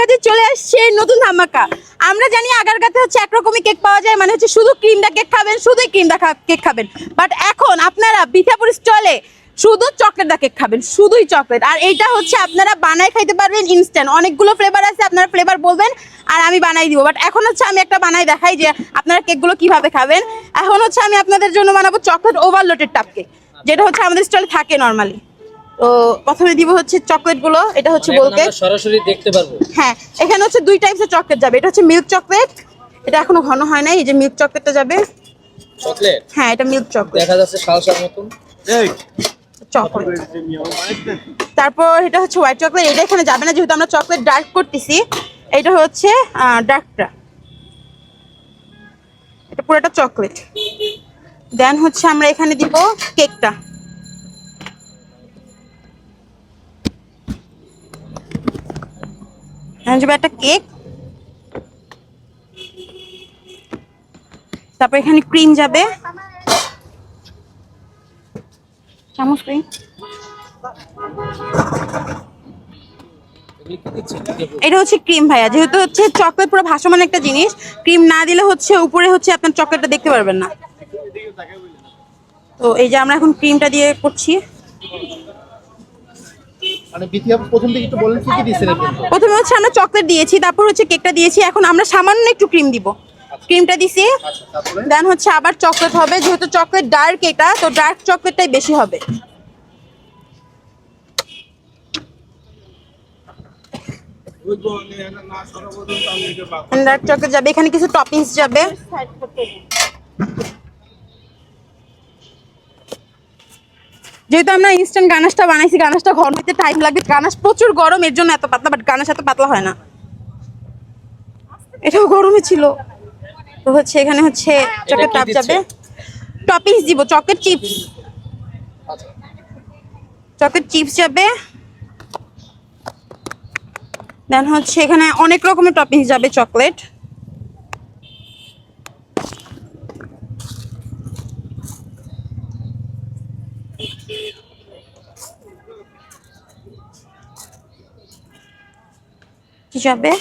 কাছে চলে আসছে নতুন ধামাকা। আমরা জানি আগারগাঁতে হচ্ছে একরকমই কেক পাওয়া যায়, মানে হচ্ছে শুধু ক্রিমটা কেক খাবেন, শুধুই ক্রিমটা কেক খাবেন। বাট এখন আপনারা বিথাপুর স্টলে শুধু চকলেট দা কেক খাবেন, শুধুই চকলেট। আর এইটা হচ্ছে আপনারা বানায় খাইতে পারবেন ইনস্ট্যান্ট। অনেকগুলো ফ্লেভার আছে, আপনারা ফ্লেভার বলবেন আর আমি বানাই দিব। বাট এখন হচ্ছে আমি একটা বানাই দেখাই যে আপনারা কেকগুলো কিভাবে খাবেন। এখন হচ্ছে আমি আপনাদের জন্য বানাবো চকলেট ওভারলোডেড টাপ কেক, যেটা হচ্ছে আমাদের স্টলে থাকে নর্মালি। তো প্রথমে দিব হচ্ছে চকলেট গুলো, এটা হচ্ছে বোল কেক, সরাসরি দেখতে পারবো। হ্যাঁ এখানে হচ্ছে দুই টাইপসের চকলেট যাবে। এটা হচ্ছে মিল্ক চকলেট, এটা এখনো ঘন হয় নাই। এই যে মিল্ক চকলেটটা যাবে, চকলেট, হ্যাঁ এটা মিল্ক চকলেট দেখা যাচ্ছে শালসার মতন চকলেট। তারপর এটা হচ্ছে হোয়াইট চকলেট, এটা এখানে যাবে না যেহেতু আমরা চকলেট ডার্ক করতেছি। এটা হচ্ছে ডার্কটা, এটা পুরোটা চকলেট। দেন হচ্ছে আমরা এখানে দিব কেকটা, যাবে একটা কেক। তারপর এখানে ক্রিম যাবে, চামচ ক্রিম। এটা হচ্ছে ক্রিম ভাইয়া, যেহেতু হচ্ছে চকলেট পুরো ভাসমান একটা জিনিস, ক্রিম না দিলে হচ্ছে উপরে হচ্ছে আপনার চকলেটটা দেখতে পারবেন না। তো এই যে আমরা এখন ক্রিমটা দিয়ে করছি। মানে বিথিয়া প্রথম থেকে একটু বলেন কি কি দিয়েছেন এর মধ্যে? প্রথমে হচ্ছে আমরা চকলেট দিয়েছি, তারপর হচ্ছে কেকটা দিয়েছি। এখন আমরা সামান্য একটু ক্রিম দিব, ক্রিমটা দিছি। তারপরে দেন হচ্ছে আবার চকলেট হবে, যেহেতু চকলেট ডার্ক এটা, তো ডার্ক চকলেটটাই বেশি হবে। ডার্ক চকলেট যাবে, এখানে কিছু টপিংস যাবে। যেহেতু আমরা ইনস্ট্যান্ট গানাশটা বানাইছি, গানাশটা ঘন হতে টাইম লাগবে। গানাশ প্রচুর গরম, এর জন্য এত পাতলা, বাট গানাশ এত পাতলা হয় না। এটাও গরমে ছিল। তো হচ্ছে এখানে হচ্ছে চকলেট টাপ যাবে, টপিংস দিব চকলেট চিপস, চকলেট চিপস যাবে। দেন হচ্ছে এখানে অনেক রকমের টপিংস যাবে চকলেট। কি যাবে,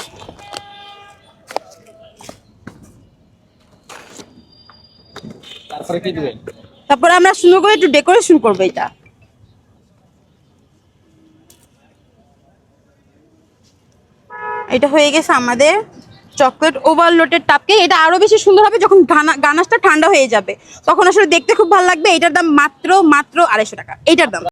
তারপরে কি দিবেন? তারপর আমরা সুন্দর করে একটু ডেকোরেশন করবো। এটা হয়ে গেছে আমাদের চকলেট ওভারলোডেড টাপকে। এটা আরো বেশি সুন্দর হবে যখন গানাশটা ঠান্ডা হয়ে যাবে, তখন আসলে দেখতে খুব ভালো লাগবে। এটার দাম মাত্র 250 টাকা, এটার দাম।